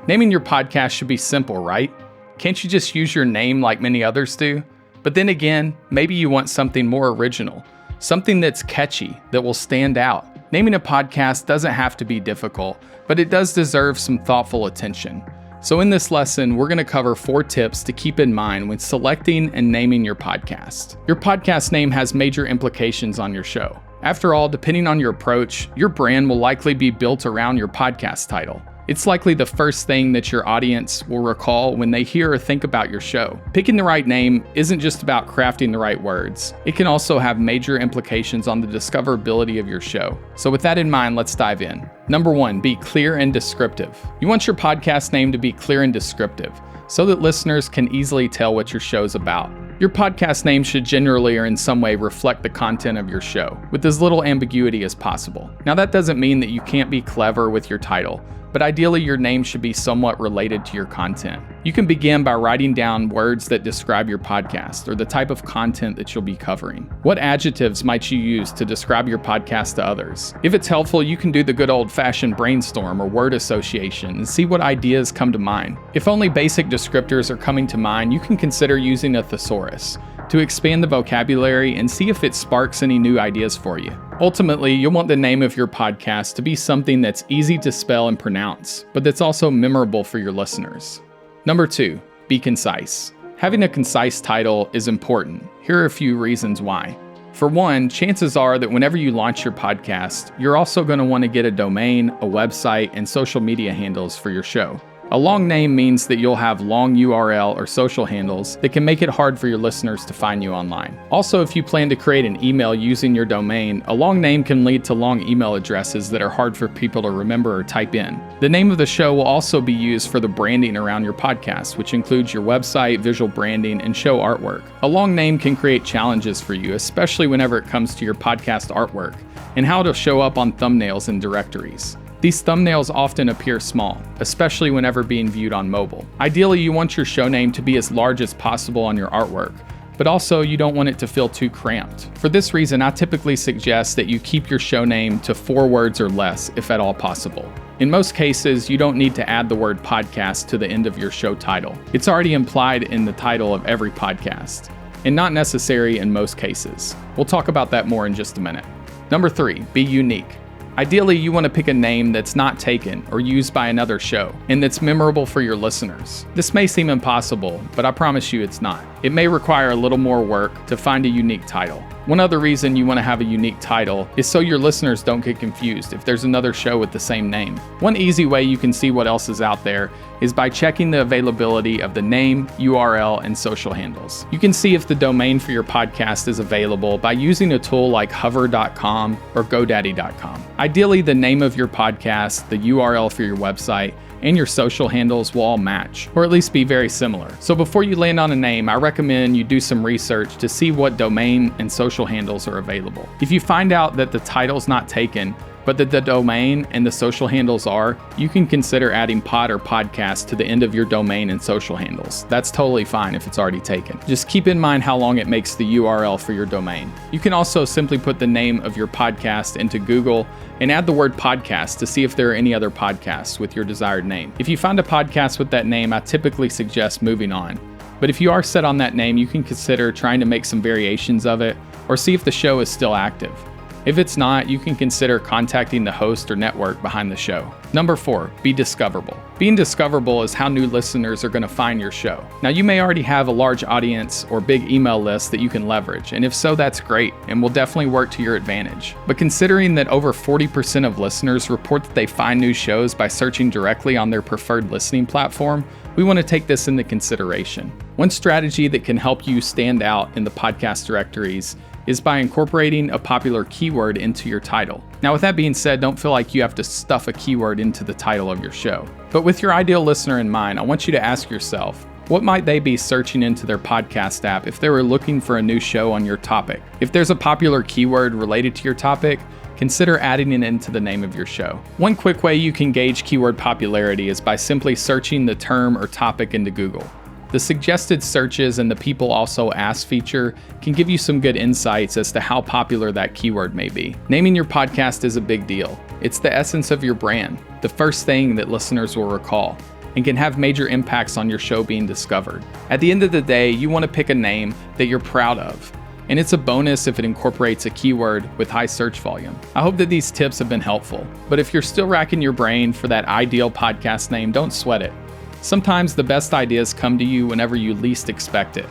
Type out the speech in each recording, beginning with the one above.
Naming your podcast should be simple, right? Can't you just use your name like many others do? But then again, maybe you want something more original, something that's catchy, that will stand out. Naming a podcast doesn't have to be difficult, but it does deserve some thoughtful attention. So in this lesson, we're going to cover 4 tips to keep in mind when selecting and naming your podcast. Your podcast name has major implications on your show. After all, depending on your approach, your brand will likely be built around your podcast title. It's likely the first thing that your audience will recall when they hear or think about your show. Picking the right name isn't just about crafting the right words. It can also have major implications on the discoverability of your show. So with that in mind, let's dive in. Number 1, be clear and descriptive. You want your podcast name to be clear and descriptive so that listeners can easily tell what your show's about. Your podcast name should generally or in some way reflect the content of your show, with as little ambiguity as possible. Now that doesn't mean that you can't be clever with your title, but ideally your name should be somewhat related to your content. You can begin by writing down words that describe your podcast or the type of content that you'll be covering. What adjectives might you use to describe your podcast to others? If it's helpful, you can do the good old-fashioned brainstorm or word association and see what ideas come to mind. If only basic descriptors are coming to mind, you can consider using a thesaurus to expand the vocabulary and see if it sparks any new ideas for you. Ultimately, you'll want the name of your podcast to be something that's easy to spell and pronounce, but that's also memorable for your listeners. Number 2, be concise. Having a concise title is important. Here are a few reasons why. For one, chances are that whenever you launch your podcast, you're also going to want to get a domain, a website, and social media handles for your show. A long name means that you'll have long URL or social handles that can make it hard for your listeners to find you online. Also, if you plan to create an email using your domain, a long name can lead to long email addresses that are hard for people to remember or type in. The name of the show will also be used for the branding around your podcast, which includes your website, visual branding, and show artwork. A long name can create challenges for you, especially whenever it comes to your podcast artwork and how it'll show up on thumbnails and directories. These thumbnails often appear small, especially whenever being viewed on mobile. Ideally, you want your show name to be as large as possible on your artwork, but also you don't want it to feel too cramped. For this reason, I typically suggest that you keep your show name to 4 words or less, if at all possible. In most cases, you don't need to add the word podcast to the end of your show title. It's already implied in the title of every podcast, and not necessary in most cases. We'll talk about that more in just a minute. Number 3, be unique. Ideally, you want to pick a name that's not taken or used by another show, and that's memorable for your listeners. This may seem impossible, but I promise you it's not. It may require a little more work to find a unique title. One other reason you want to have a unique title is so your listeners don't get confused if there's another show with the same name. One easy way you can see what else is out there is by checking the availability of the name, URL, and social handles. You can see if the domain for your podcast is available by using a tool like hover.com or godaddy.com. Ideally, the name of your podcast, the URL for your website, and your social handles will all match, or at least be very similar. So before you land on a name, I recommend you do some research to see what domain and social handles are available. If you find out that the title's not taken, but that the domain and the social handles are, you can consider adding pod or podcast to the end of your domain and social handles. That's totally fine if it's already taken. Just keep in mind how long it makes the URL for your domain. You can also simply put the name of your podcast into Google and add the word podcast to see if there are any other podcasts with your desired name. If you find a podcast with that name, I typically suggest moving on. But if you are set on that name, you can consider trying to make some variations of it or see if the show is still active. If it's not, you can consider contacting the host or network behind the show. Number 4, be discoverable. Being discoverable is how new listeners are going to find your show. Now, you may already have a large audience or big email list that you can leverage, and if so, that's great and will definitely work to your advantage. But considering that over 40% of listeners report that they find new shows by searching directly on their preferred listening platform, we want to take this into consideration. One strategy that can help you stand out in the podcast directories is by incorporating a popular keyword into your title. Now, with that being said, don't feel like you have to stuff a keyword into the title of your show. But with your ideal listener in mind, I want you to ask yourself, what might they be searching into their podcast app if they were looking for a new show on your topic? If there's a popular keyword related to your topic, consider adding it into the name of your show. One quick way you can gauge keyword popularity is by simply searching the term or topic into Google. The suggested searches and the people also ask feature can give you some good insights as to how popular that keyword may be. Naming your podcast is a big deal. It's the essence of your brand, the first thing that listeners will recall. and can have major impacts on your show being discovered. At the end of the day, you want to pick a name that you're proud of, and it's a bonus if it incorporates a keyword with high search volume. I hope that these tips have been helpful, but if you're still racking your brain for that ideal podcast name, don't sweat it. Sometimes the best ideas come to you whenever you least expect it.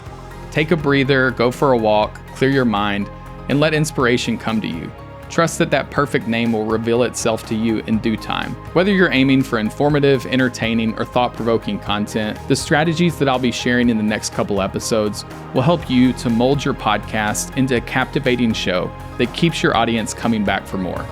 Take a breather, go for a walk, clear your mind, and let inspiration come to you. Trust that that perfect name will reveal itself to you in due time. Whether you're aiming for informative, entertaining, or thought-provoking content, the strategies that I'll be sharing in the next couple episodes will help you to mold your podcast into a captivating show that keeps your audience coming back for more.